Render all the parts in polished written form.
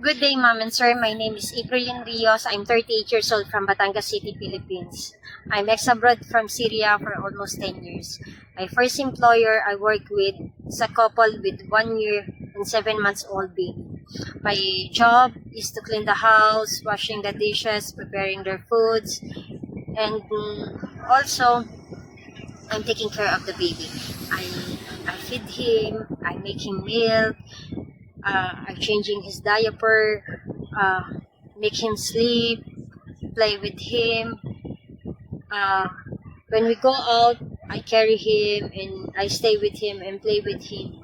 Good day, Ma'am and Sir. My name is Aprilin Rios. I'm 38 years old from Batangas City, Philippines. I'm ex-abroad from Syria for almost 10 years. My first employer I worked with is a couple with 1 year and 7 months old baby. My job is to clean the house, washing the dishes, preparing their foods, and also I'm taking care of the baby. I feed him, I make him milk, I'm changing his diaper, uh, make him sleep, play with him. Uh, when we go out, I carry him and I stay with him and play with him.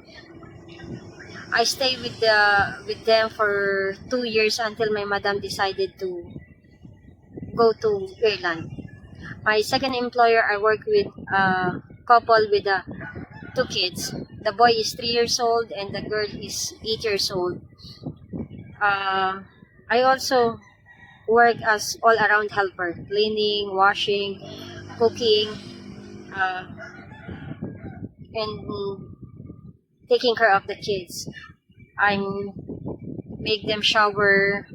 I stay with them for 2 years until my madam decided to go to Ireland. My second employer, I work with a couple with 2 kids. The boy is 3 years old and the girl is 8 years old. I also work as all-around helper, cleaning, washing, cooking, uh, and taking care of the kids. I make them shower,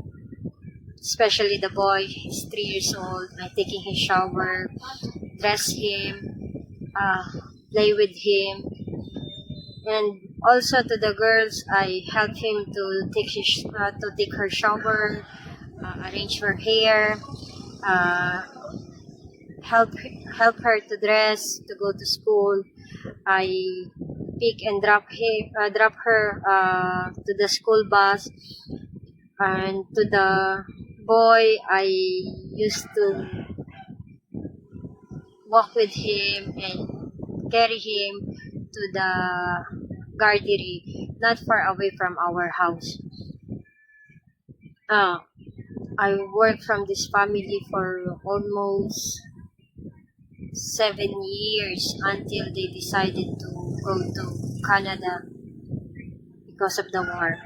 especially the boy. He's 3 years old. I'm taking his shower, dress him, play with him, and also to the girls, I help him to take her shower, arrange her hair, uh, help help her to dress to go to school. I pick and drop her to the school bus, and to the boy I used to walk with him and carry him to the gardery, not far away from our house. Uh, I worked from this family for almost 7 years until they decided to go to Canada because of the war.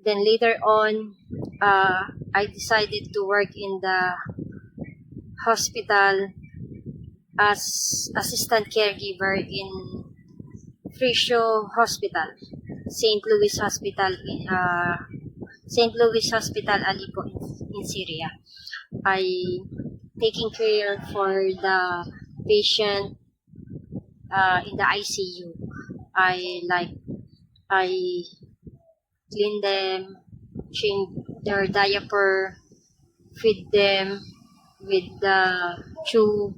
Then later on, I decided to work in the hospital as assistant caregiver in Frisio Hospital, St. Louis Hospital St. Louis Hospital Aleppo in Syria. I taking care for the patient in the ICU. I clean them, change their diaper, feed them with the chew,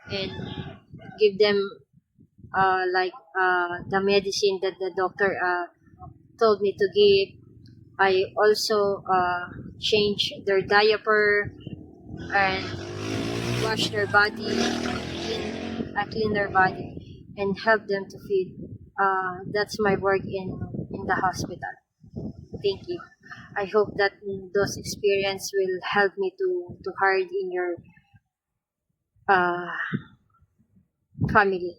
and give them the medicine that the doctor told me to give. I also change their diaper and wash their body, clean their body, and help them to feed. That's my work in the hospital. Thank you. I hope that those experience will help me to hard in your uh, family.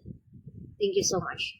Thank you so much.